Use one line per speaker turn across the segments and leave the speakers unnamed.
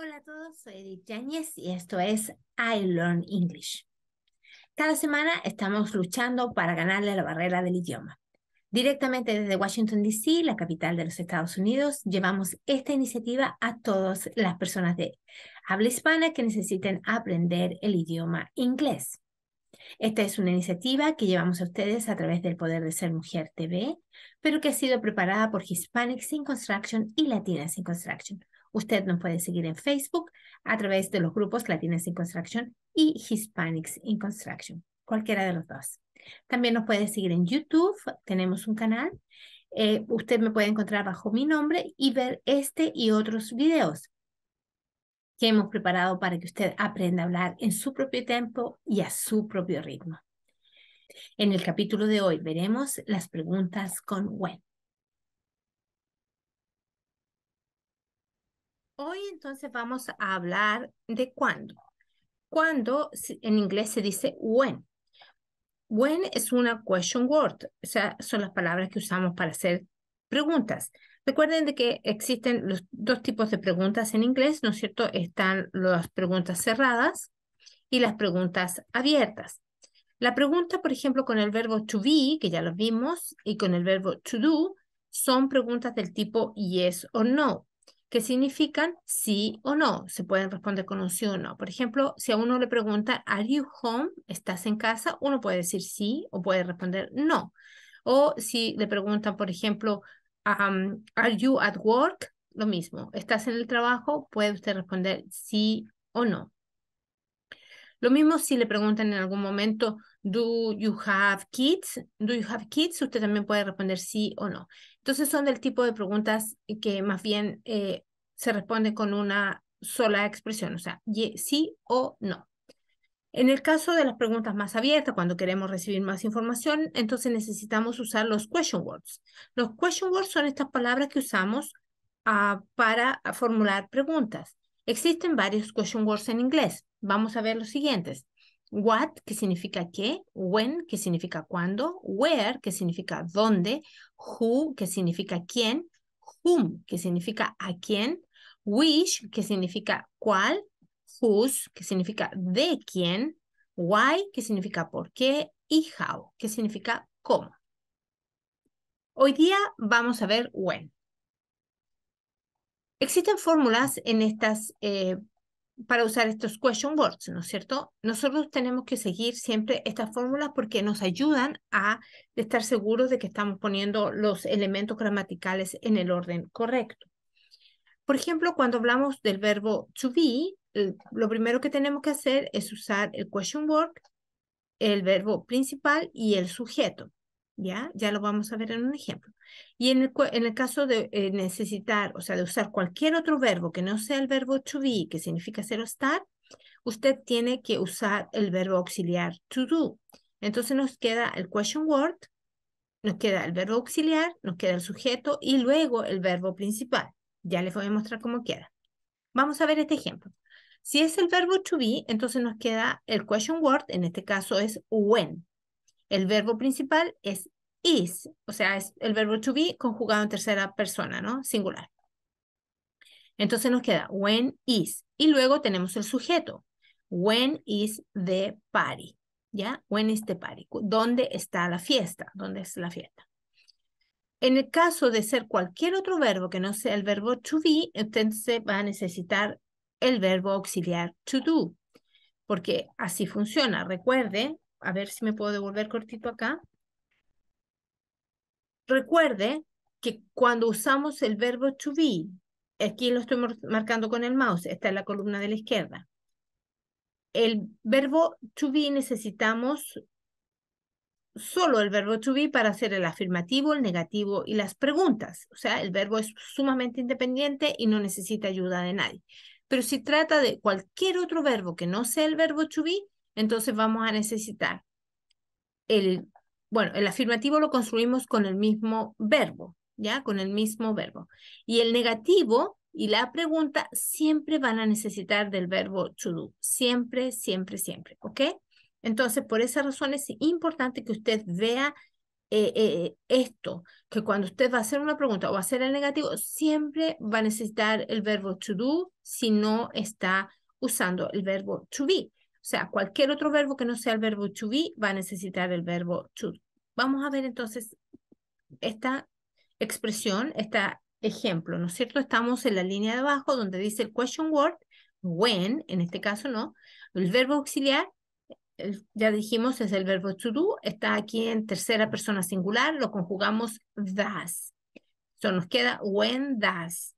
Hola a todos, soy Edith Yáñez y esto es I Learn English. Cada semana estamos luchando para ganarle la barrera del idioma. Directamente desde Washington, D.C., la capital de los Estados Unidos, llevamos esta iniciativa a todas las personas de habla hispana que necesiten aprender el idioma inglés. Esta es una iniciativa que llevamos a ustedes a través del Poder de Ser Mujer TV, pero que ha sido preparada por Hispanics in Construction y Latinas in Construction. Usted nos puede seguir en Facebook a través de los grupos Latinas in Construction y Hispanics in Construction, cualquiera de los dos. También nos puede seguir en YouTube, tenemos un canal. Usted me puede encontrar bajo mi nombre y ver este y otros videos que hemos preparado para que usted aprenda a hablar en su propio tiempo y a su propio ritmo. En el capítulo de hoy veremos las preguntas con when. Hoy entonces vamos a hablar de cuándo. Cuándo en inglés se dice when. When es una question word, o sea, son las palabras que usamos para hacer preguntas. Recuerden de que existen los dos tipos de preguntas en inglés, ¿no es cierto? Están las preguntas cerradas y las preguntas abiertas. La pregunta, por ejemplo, con el verbo to be, que ya lo vimos, y con el verbo to do, son preguntas del tipo yes o no, que significan sí o no. Se pueden responder con un sí o no. Por ejemplo, si a uno le preguntan, ¿Are you home? ¿Estás en casa? Uno puede decir sí o puede responder no. O si le preguntan, por ejemplo, ¿Are you at work? Lo mismo. ¿Estás en el trabajo? Puede usted responder sí o no. Lo mismo si le preguntan en algún momento, ¿Do you have kids? ¿Do you have kids? Usted también puede responder sí o no. Entonces son del tipo de preguntas que más bien se responden con una sola expresión, o sea, sí o no. En el caso de las preguntas más abiertas, cuando queremos recibir más información, entonces necesitamos usar los question words. Los question words son estas palabras que usamos para formular preguntas. Existen varios question words en inglés. Vamos a ver los siguientes. What, que significa qué. When, que significa cuándo. Where, que significa dónde. Who, que significa quién. Whom, que significa a quién. Which, que significa cuál. Whose, que significa de quién. Why, que significa por qué. Y how, que significa cómo. Hoy día vamos a ver when. Existen fórmulas en estas para usar estos question words, ¿no es cierto? Nosotros tenemos que seguir siempre estas fórmulas porque nos ayudan a estar seguros de que estamos poniendo los elementos gramaticales en el orden correcto. Por ejemplo, cuando hablamos del verbo to be, lo primero que tenemos que hacer es usar el question word, el verbo principal y el sujeto. Ya lo vamos a ver en un ejemplo. Y en el caso de necesitar, o sea, de usar cualquier otro verbo que no sea el verbo to be, que significa ser o estar, usted tiene que usar el verbo auxiliar to do. Entonces nos queda el question word, nos queda el verbo auxiliar, nos queda el sujeto y luego el verbo principal. Ya les voy a mostrar cómo queda. Vamos a ver este ejemplo. Si es el verbo to be, entonces nos queda el question word, en este caso es when. El verbo principal es is, o sea, es el verbo to be conjugado en tercera persona, ¿no? Singular. Entonces nos queda when is. Y luego tenemos el sujeto. When is the party? ¿Ya? When is the party? ¿Dónde está la fiesta? ¿Dónde es la fiesta? En el caso de ser cualquier otro verbo que no sea el verbo to be, entonces va a necesitar el verbo auxiliar to do, porque así funciona. Recuerde, a ver si me puedo devolver cortito acá. Recuerde que cuando usamos el verbo to be, aquí lo estoy marcando con el mouse, está en la columna de la izquierda. El verbo to be necesitamos solo el verbo to be para hacer el afirmativo, el negativo y las preguntas. O sea, el verbo es sumamente independiente y no necesita ayuda de nadie. Pero si trata de cualquier otro verbo que no sea el verbo to be, entonces vamos a necesitar el afirmativo lo construimos con el mismo verbo, ¿ya? Con el mismo verbo. Y el negativo y la pregunta siempre van a necesitar del verbo to do. Siempre, siempre, siempre, ¿ok? Entonces, por esa razón es importante que usted vea esto, que cuando usted va a hacer una pregunta o va a hacer el negativo, siempre va a necesitar el verbo to do si no está usando el verbo to be. O sea, cualquier otro verbo que no sea el verbo to be va a necesitar el verbo to do. Vamos a ver entonces esta expresión, este ejemplo, ¿no es cierto? Estamos en la línea de abajo donde dice el question word, when, en este caso no, el verbo auxiliar, ya dijimos, es el verbo to do, está aquí en tercera persona singular, lo conjugamos does. Entonces nos queda when does.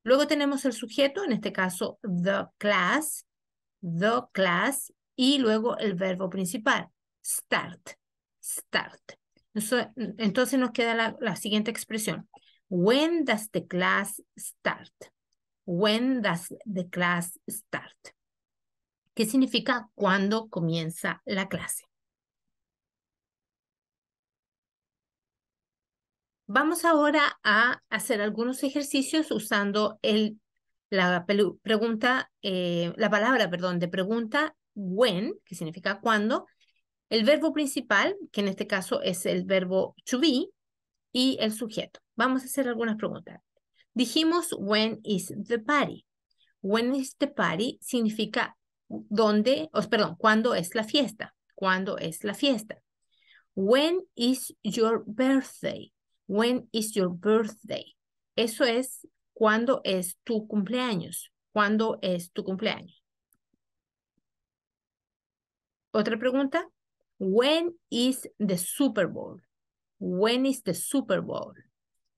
Luego tenemos el sujeto, en este caso the class, y luego el verbo principal, start, start. Entonces nos queda la siguiente expresión. When does the class start? When does the class start? ¿Qué significa cuándo comienza la clase? Vamos ahora a hacer algunos ejercicios usando la pregunta, la palabra, perdón, de pregunta when, que significa cuándo, el verbo principal, que en este caso es el verbo to be, y el sujeto. Vamos a hacer algunas preguntas. Dijimos when is the party. When is the party significa cuándo es la fiesta. ¿Cuándo es la fiesta? When is your birthday? When is your birthday? Eso es cuándo es tu cumpleaños. ¿Cuándo es tu cumpleaños? Otra pregunta. When is the Super Bowl? When is the Super Bowl?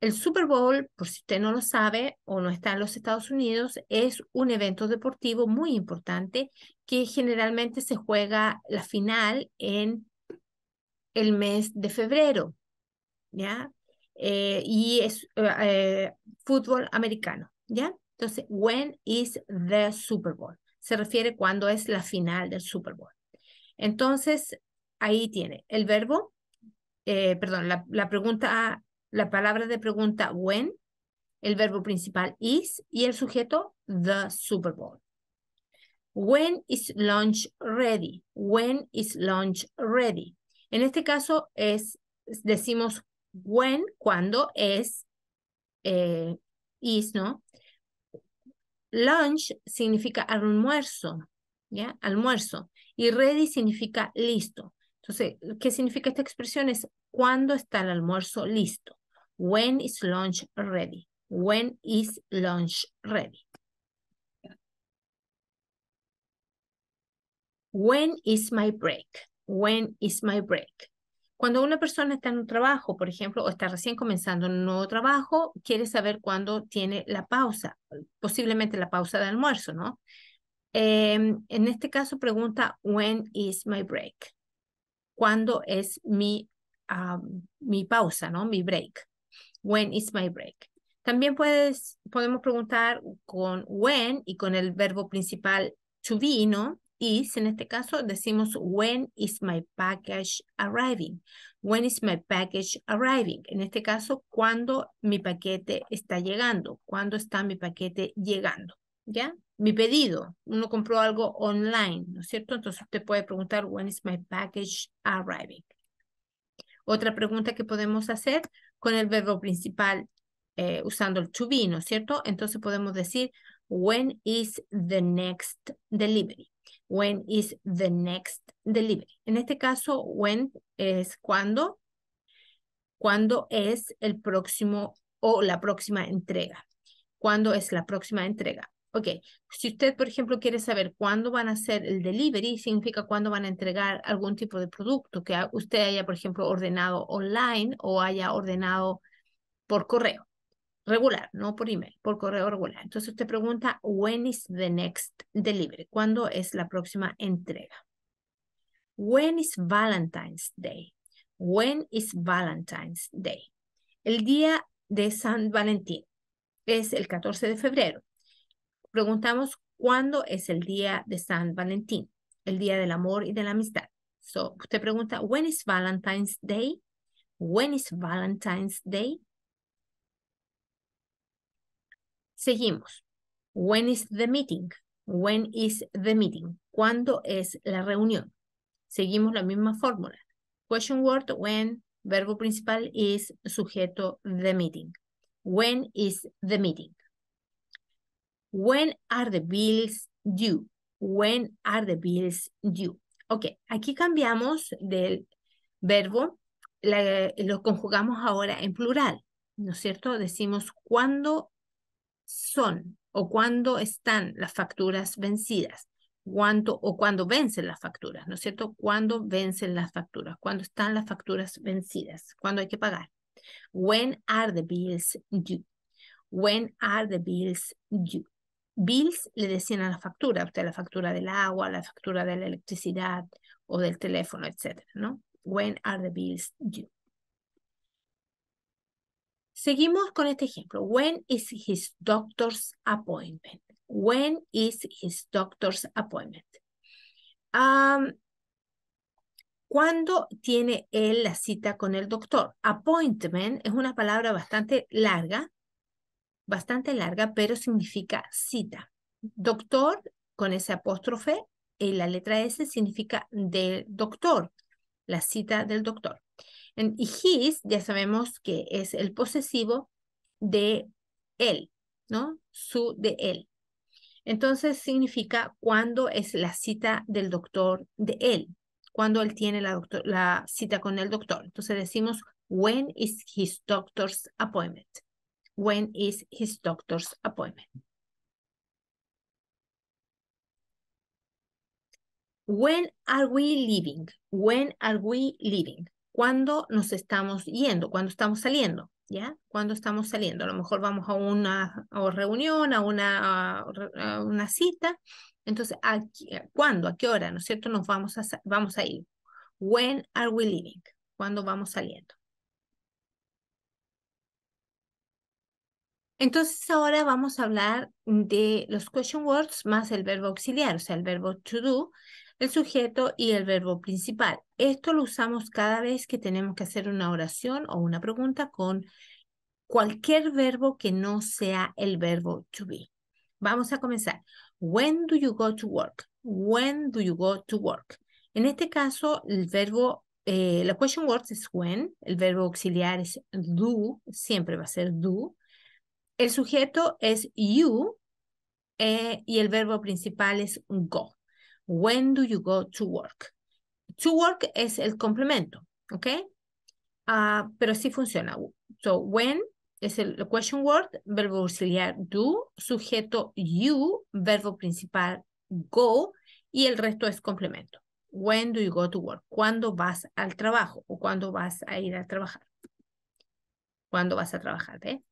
El Super Bowl, por si usted no lo sabe o no está en los Estados Unidos, es un evento deportivo muy importante que generalmente se juega la final en el mes de febrero, ¿ya? Y es fútbol americano, ¿ya? Entonces, when is the Super Bowl? Se refiere cuando es la final del Super Bowl. Entonces, ahí tiene el verbo, perdón, la pregunta, la palabra de pregunta when, el verbo principal is y el sujeto the Super Bowl. When is lunch ready? When is lunch ready? En este caso decimos when, cuando es, is, ¿no? Lunch significa almuerzo, ¿ya? Almuerzo. Y ready significa listo. Entonces, ¿qué significa esta expresión? Es ¿cuándo está el almuerzo listo? When is lunch ready? When is lunch ready? When is my break? When is my break? Cuando una persona está en un trabajo, por ejemplo, o está recién comenzando un nuevo trabajo, quiere saber cuándo tiene la pausa, posiblemente la pausa de almuerzo, ¿no? En este caso pregunta, when is my break? ¿Cuándo es mi pausa, ¿no? Mi break. When is my break? También podemos preguntar con when y con el verbo principal to be, ¿no? Is, en este caso, decimos when is my package arriving? When is my package arriving? En este caso, ¿cuándo mi paquete está llegando? ¿Cuándo está mi paquete llegando? ¿Ya? Mi pedido. Uno compró algo online, ¿no es cierto? Entonces usted puede preguntar when is my package arriving? Otra pregunta que podemos hacer con el verbo principal usando el to be, ¿no es cierto? Entonces podemos decir, when is the next delivery? When is the next delivery? En este caso, when es cuando es el próximo o la próxima entrega. ¿Cuándo es la próxima entrega? Ok, si usted, por ejemplo, quiere saber cuándo van a hacer el delivery, significa cuándo van a entregar algún tipo de producto que usted haya, por ejemplo, ordenado online o haya ordenado por correo regular, no por email, por correo regular. Entonces usted pregunta, when is the next delivery? ¿Cuándo es la próxima entrega? When is Valentine's Day? When is Valentine's Day? El día de San Valentín es el 14 de febrero. Preguntamos cuándo es el día de San Valentín, el día del amor y de la amistad. So, usted pregunta, when is Valentine's Day? When is Valentine's Day? Seguimos. When is the meeting? When is the meeting? ¿Cuándo es la reunión? Seguimos la misma fórmula. Question word when, Verbo principal is sujeto the meeting. When is the meeting? When are the bills due? When are the bills due? Ok, aquí cambiamos del verbo, lo conjugamos ahora en plural, ¿no es cierto? Decimos cuándo son o cuándo están las facturas vencidas, cuándo o cuándo vencen las facturas, ¿no es cierto? Cuándo vencen las facturas, cuándo están las facturas vencidas, cuándo hay que pagar. When are the bills due? When are the bills due? Bills le decían a la factura, usted la factura del agua, la factura de la electricidad o del teléfono, etcétera, ¿no? When are the bills due? Seguimos con este ejemplo. When is his doctor's appointment? When is his doctor's appointment? ¿Cuándo tiene él la cita con el doctor? Appointment es una palabra bastante larga, pero significa cita. Doctor, con ese apóstrofe, y la letra S significa del doctor, la cita del doctor. Y his, ya sabemos que es el posesivo de él, ¿no? Su de él. Entonces significa cuándo es la cita del doctor de él, cuando él tiene la cita con el doctor. Entonces decimos, when is his doctor's appointment? When is his doctor's appointment? When are we leaving? When are we leaving? ¿Cuándo nos estamos yendo? ¿Cuándo estamos saliendo? ¿Ya? ¿Cuándo estamos saliendo? A lo mejor vamos a una reunión, a una cita. Entonces, ¿cuándo? ¿A qué hora? ¿No es cierto? Nos vamos a ir. When are we leaving? ¿Cuándo vamos saliendo? Entonces ahora vamos a hablar de los question words más el verbo auxiliar, o sea, el verbo to do, el sujeto y el verbo principal. Esto lo usamos cada vez que tenemos que hacer una oración o una pregunta con cualquier verbo que no sea el verbo to be. Vamos a comenzar. When do you go to work? When do you go to work? En este caso, el verbo, la question words es when, el verbo auxiliar es do, siempre va a ser do. El sujeto es you y el verbo principal es go. When do you go to work? To work es el complemento, ¿ok? Pero sí funciona. So, when es el question word, verbo auxiliar do, sujeto you, verbo principal go y el resto es complemento. When do you go to work? ¿Cuándo vas al trabajo o cuándo vas a ir a trabajar? ¿Cuándo vas a trabajar? ¿Ve?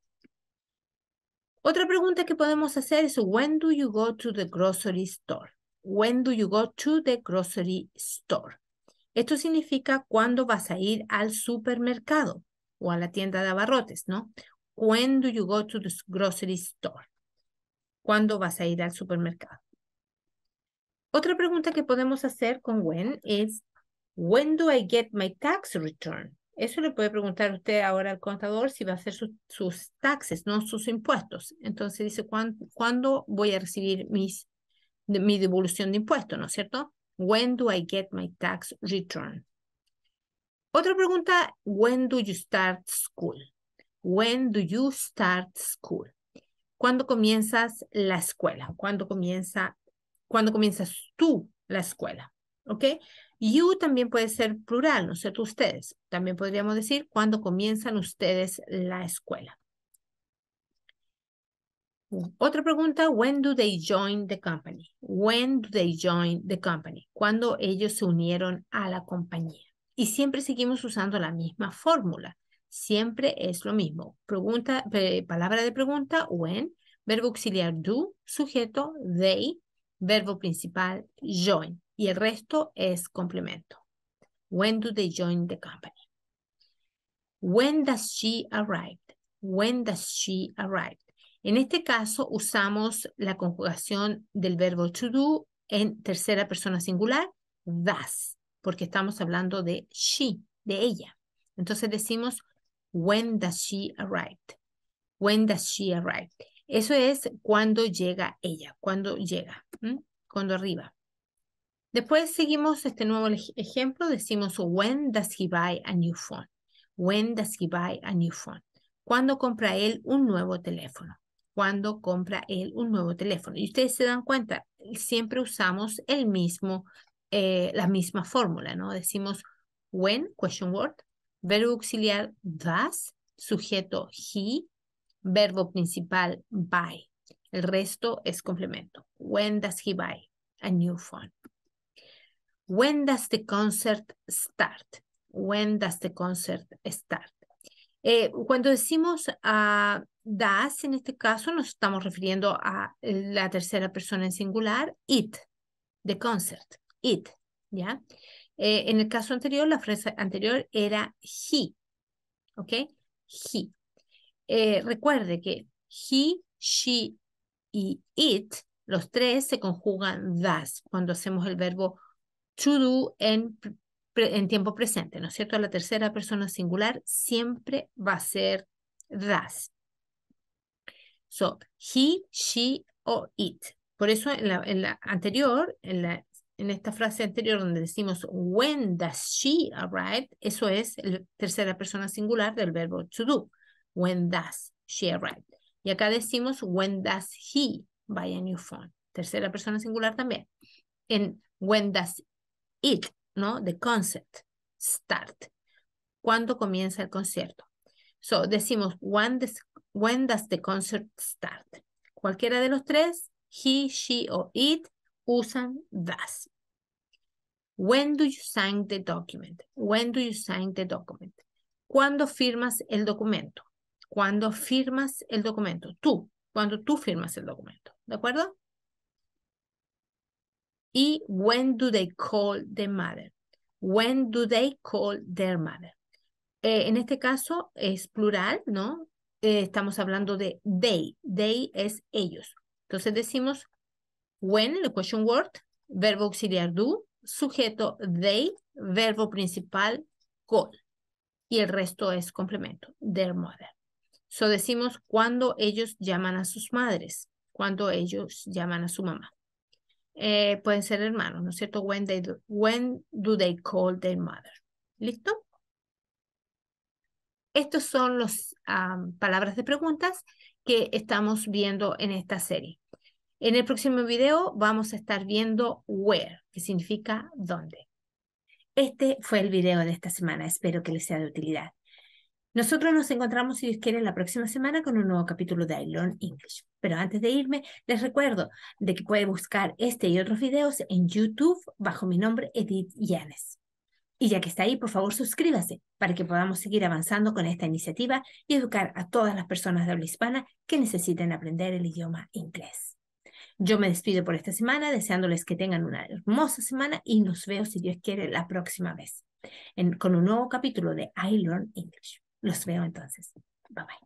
Otra pregunta que podemos hacer es, when do you go to the grocery store? When do you go to the grocery store? Esto significa cuándo vas a ir al supermercado o a la tienda de abarrotes, ¿no? When do you go to the grocery store? ¿Cuándo vas a ir al supermercado? Otra pregunta que podemos hacer con when es, when do I get my tax return? Eso le puede preguntar usted ahora al contador si va a hacer sus taxes, no sus impuestos. Entonces dice, ¿cuándo voy a recibir mi devolución de impuestos, ¿no es cierto? When do I get my tax return? Otra pregunta, when do you start school? When do you start school? ¿Cuándo comienzas la escuela? ¿Cuándo comienzas tú la escuela? ¿Ok? You también puede ser plural, ¿no es cierto? Ustedes. También podríamos decir cuándo comienzan ustedes la escuela. Otra pregunta, when do they join the company? When do they join the company? ¿Cuándo ellos se unieron a la compañía? Y siempre seguimos usando la misma fórmula. Siempre es lo mismo. Palabra de pregunta, when. Verbo auxiliar do, sujeto, they. Verbo principal, join. Y el resto es complemento. When do they join the company? When does she arrive? When does she arrive? En este caso usamos la conjugación del verbo to do en tercera persona singular, does, porque estamos hablando de she, de ella. Entonces decimos, when does she arrive? When does she arrive? Eso es cuando llega ella, cuando llega, cuando arriba. Después seguimos este nuevo ejemplo, decimos, when does he buy a new phone? When does he buy a new phone? ¿Cuándo compra él un nuevo teléfono? ¿Cuándo compra él un nuevo teléfono? Y ustedes se dan cuenta, siempre usamos el mismo, la misma fórmula, ¿no? Decimos when, question word, verbo auxiliar does, sujeto he, verbo principal buy. El resto es complemento. When does he buy a new phone? When does the concert start? When does the concert start? Cuando decimos does, en este caso nos estamos refiriendo a la tercera persona en singular, it, the concert, it, ¿ya? En el caso anterior, la frase anterior era he, ¿ok? He. Recuerde que he, she y it, los tres se conjugan does cuando hacemos el verbo to do en tiempo presente, ¿no es cierto? La tercera persona singular siempre va a ser does. So, he, she o it. Por eso en la anterior, en esta frase anterior donde decimos when does she arrive, eso es la tercera persona singular del verbo to do. When does she arrive. Y acá decimos when does he buy a new phone. Tercera persona singular también. En when does it, ¿no? The concert start. ¿Cuándo comienza el concierto? So, decimos when does the concert start? Cualquiera de los tres, he, she o it, usan does. When do you sign the document? When do you sign the document? ¿Cuándo firmas el documento? ¿Cuándo firmas el documento? Tú, cuando tú firmas el documento. ¿De acuerdo? Y when do they call their mother? When do they call their mother? En este caso es plural, ¿no? Estamos hablando de they. They es ellos. Entonces decimos when, el question word, verbo auxiliar do, sujeto they, verbo principal call. Y el resto es complemento, their mother. So decimos cuando ellos llaman a sus madres, cuando ellos llaman a su mamá. Pueden ser hermanos, ¿no es cierto? When do they call their mother? ¿Listo? Estos son las palabras de preguntas que estamos viendo en esta serie. En el próximo video vamos a estar viendo where, que significa dónde. Este fue el video de esta semana. Espero que les sea de utilidad. Nosotros nos encontramos, si Dios quiere, la próxima semana con un nuevo capítulo de I Learn English. Pero antes de irme, les recuerdo de que pueden buscar este y otros videos en YouTube bajo mi nombre Edith Llanes. Y ya que está ahí, por favor, suscríbase para que podamos seguir avanzando con esta iniciativa y educar a todas las personas de habla hispana que necesiten aprender el idioma inglés. Yo me despido por esta semana, deseándoles que tengan una hermosa semana y nos veo, si Dios quiere, la próxima vez con un nuevo capítulo de I Learn English. Los veo entonces. Bye bye.